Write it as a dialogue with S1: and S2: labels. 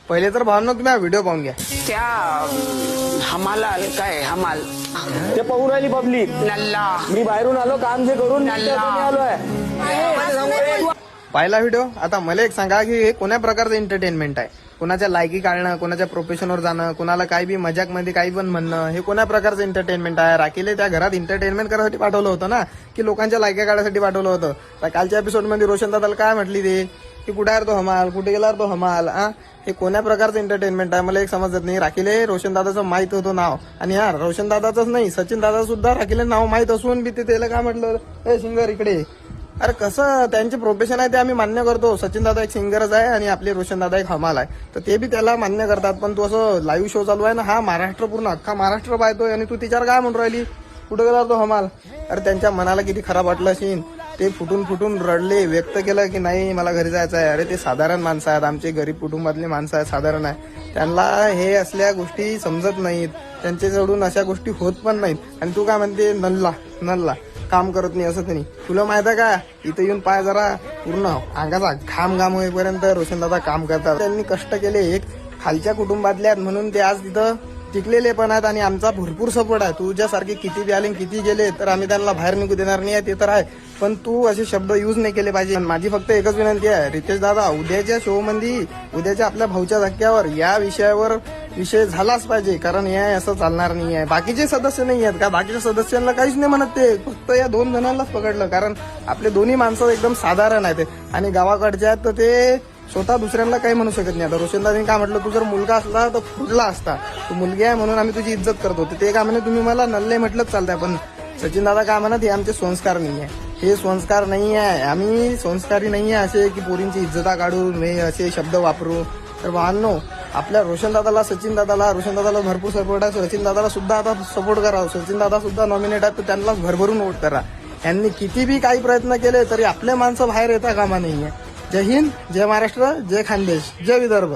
S1: पहिले तर भावना तुम्ही हा व्हिडिओ पाहून घ्या.
S2: त्या हमाला काय हमाल
S3: ते पाहू राहिली पब्लिक.
S2: नल्ला
S3: मी बाहेरून आलो काम जे करून
S2: नल्ला.
S3: आलोय.
S1: पाहिला व्हिडिओ. आता मला एक सांगा की हे कोण्या प्रकारचं एंटरटेनमेंट आहे? कोणाच्या लायकी काढणं, कोणाच्या प्रोफेशनवर जाणं, कोणाला काही बी मजाक मध्ये काही पण म्हणणं, हे कोण्या प्रकारचं एंटरटेनमेंट आहे? राखीले त्या घरात एंटरटेनमेंट करायसाठी पाठवलं होतं ना, की लोकांच्या लायकी काढण्यासाठी पाठवलं होतं? तर कालच्या एपिसोड मध्ये रोशन दादाला काय म्हटली ते की कुठे आहे तो हमाल, कुठे गेला तो हमाल? हे कोण्या प्रकारचं एंटरटेनमेंट आहे मला एक समजत नाही. राखीले रोशन दादाचं माहित होतं नाव, आणि हा रोशन दादाच नाही सचिन दादा सुद्धा राखीले नाव माहित असून बी ते त्याला काय म्हटलं, ए सिंगर इकडे. अरे कसं त्यांचे प्रोफेशन आहे ते आम्ही मान्य करतो. सचिन दादा एक सिंगरच आहे आणि आपले रोशन दादा एक हमाल आहे, तर ते बी त्याला मान्य करतात. पण तू असं लाईव्ह शो चालू आहे ना, हा महाराष्ट्र पूर्ण अख्खा महाराष्ट्र पाहतोय आणि तू तिच्यावर काय म्हणून राहिली कुठे गेला तो हमाल? अरे त्यांच्या मनाला किती खराब वाटलं असेल. ते फुटून फुटून रडले, व्यक्त केलं की नाही मला घरी जायचं आहे. अरे ते साधारण माणसं आहेत, आमचे गरीब कुटुंबातले माणसं आहेत, साधारण आहे. त्यांना हे असल्या गोष्टी समजत नाहीत, त्यांच्याकडून अशा गोष्टी होत पण नाहीत. आणि तू काय म्हणते नल्ला नल्ला काम करत नाही असं नाही. तुला माहित आहे का, इथे येऊन पाय जरा पूर्ण अंगाचा घाम होईपर्यंत रोशनदादा काम करतात. त्यांनी कष्ट केले, एक खालच्या कुटुंबातले आहेत म्हणून ते आज तिथं टिकलेले पण आहेत आणि आमचा भरपूर सपोर्ट आहे. तुझ्यासारखे किती बी आले किती गेले तर आम्ही त्यांना बाहेर निघू देणार नाही आहे, ते तर आहे. पण तू असे शब्द यूज नाही केले पाहिजे. माझी फक्त एकच विनंती आहे, रितेश दादा उद्याच्या शो मध्ये, उद्याच्या आपल्या भाऊच्या धक्क्यावर या विषयावर विषय झालाच पाहिजे, कारण हे असं चालणार नाही आहे. बाकीचे सदस्य नाही आहेत का, बाकीच्या सदस्यांना काहीच नाही म्हणत, ते फक्त या 2 जणांनाच पकडलं, कारण आपले दोन्ही माणसं एकदम साधारण आहेत आणि गावाकडचे आहेत, तर ते स्वतः दुसऱ्यांना काही म्हणू शकत नाही. आता रोशनदादांनी काय म्हटलं, तू जर मुलगा असला तर फुटला असता, तू मुलगी आहे म्हणून आम्ही तुझी इज्जत करतो. ते काय म्हणे, तुम्ही मला नल्ले म्हटलंच चालतंय. पण सचिन दादा काय म्हणत, हे आमचे संस्कार नाही आहे, हे संस्कार नाही आहे, आम्ही संस्कारी नाही आहे असे की पोरींची इज्जता काढून हे असे शब्द वापरू. तर भावांनो, आपल्या रोशन दादाला, सचिन दादाला, रोशन दादाला भरपूर सपोर्ट आहे. सचिन दादाला सुद्धा आता सपोर्ट करा. सचिन दादा सुद्धा नॉमिनेट आहे, तर त्यांनाच भरभरून वोट करा. यांनी किती बी काही प्रयत्न केले तरी आपले माणसं बाहेर येता कामा नाहीये. जय हिंद, जय महाराष्ट्र, जय खानदेश, जय विदर्भ.